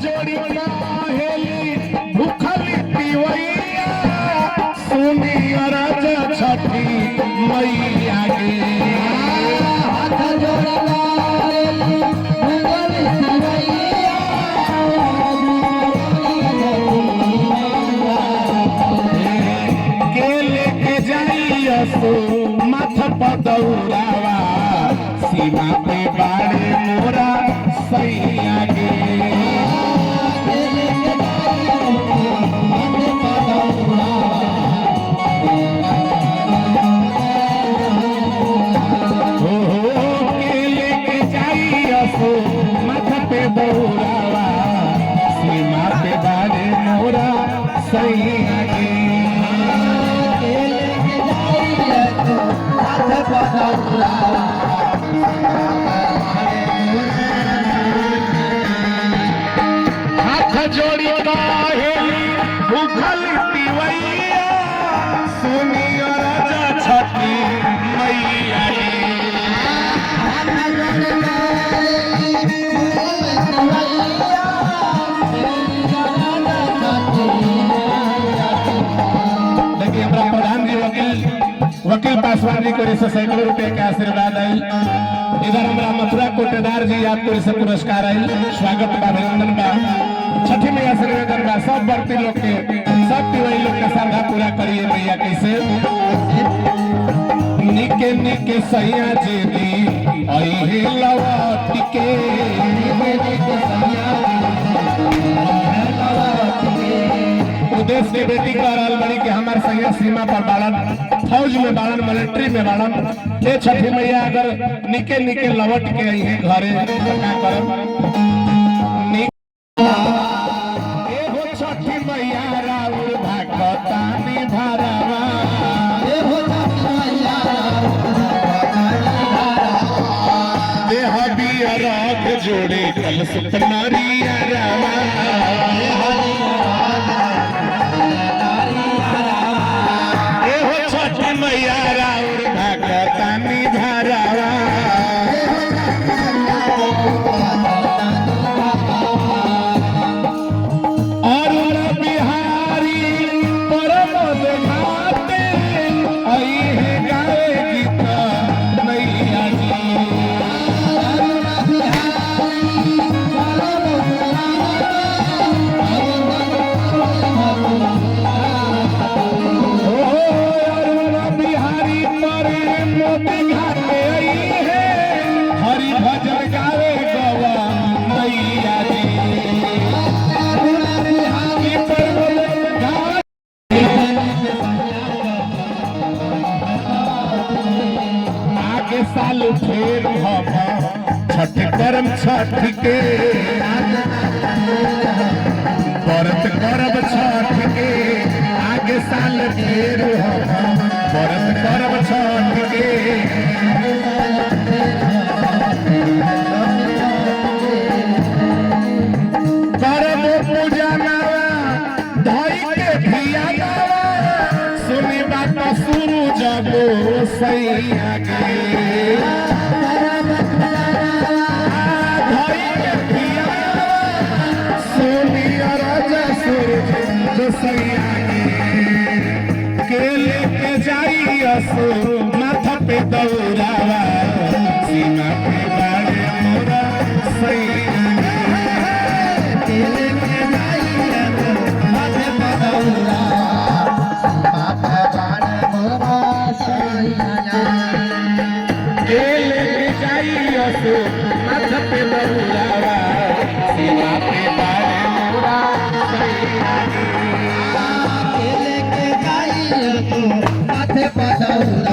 जोड़ी हेली भूखली पिवैया सुनी अरज छठी मैया गे हाथ जोड़ी भूखली पिवैया के लेके जाइया सो माथ पदौरावा सीमा पे बाड़े मोरा सैया गे बौरावा सीमा पे बाड़े मोरा सैया गे हाथ जोड़ी हेली भूखल पिवैया सुनी राजा छठी मैया वकील पासवान जी को सैकड़ों रुपए के आशीर्वाद आई। इधर हमारा मथुरा कोटेदार जी आपको इसे पुरस्कार आई। स्वागत बा अभिनंदन बा छठी मैया से निवेदन बा सब भक्ति लोग के सब पिवई लोग के श्रद्धा पूरा करिए मैया कैसे निके निके सैया जी दी आई हे लौट के देश के बेटी का बड़ी के हमारे सैया सीमा पर बालन फौज में बालन मिलिट्री में बालन ये छठी मैया अगर निके निके लौट के आई है घरे क्या करब एहो छठी मैया राउर भगतानी भरावा एहो छठी मैया देह बिया राख जोड़े कल सुतनारी रावा मैया राउर भगतानी भरावा और बिहारी परम देखाते आई है गावे गीत मैया जी हरि भजन गावे गवा मैया जी आगे साल फेर छठ करम छठ के व्रत करब छठ के आगे साल फेर व्रत करब छठ के करब पूजा गावा धई के भिया गावा सुनी बात शुरू जबो सैया गे धई के भिया सुनी राजा सूरज सैया के लेके जाई असो माथा पे दौरावा सीमा पे बाड़े मोरा सैया माथा पे दौरावा सीमा पे बाड़े मोरा सैया लेके जाइए तू माथे पर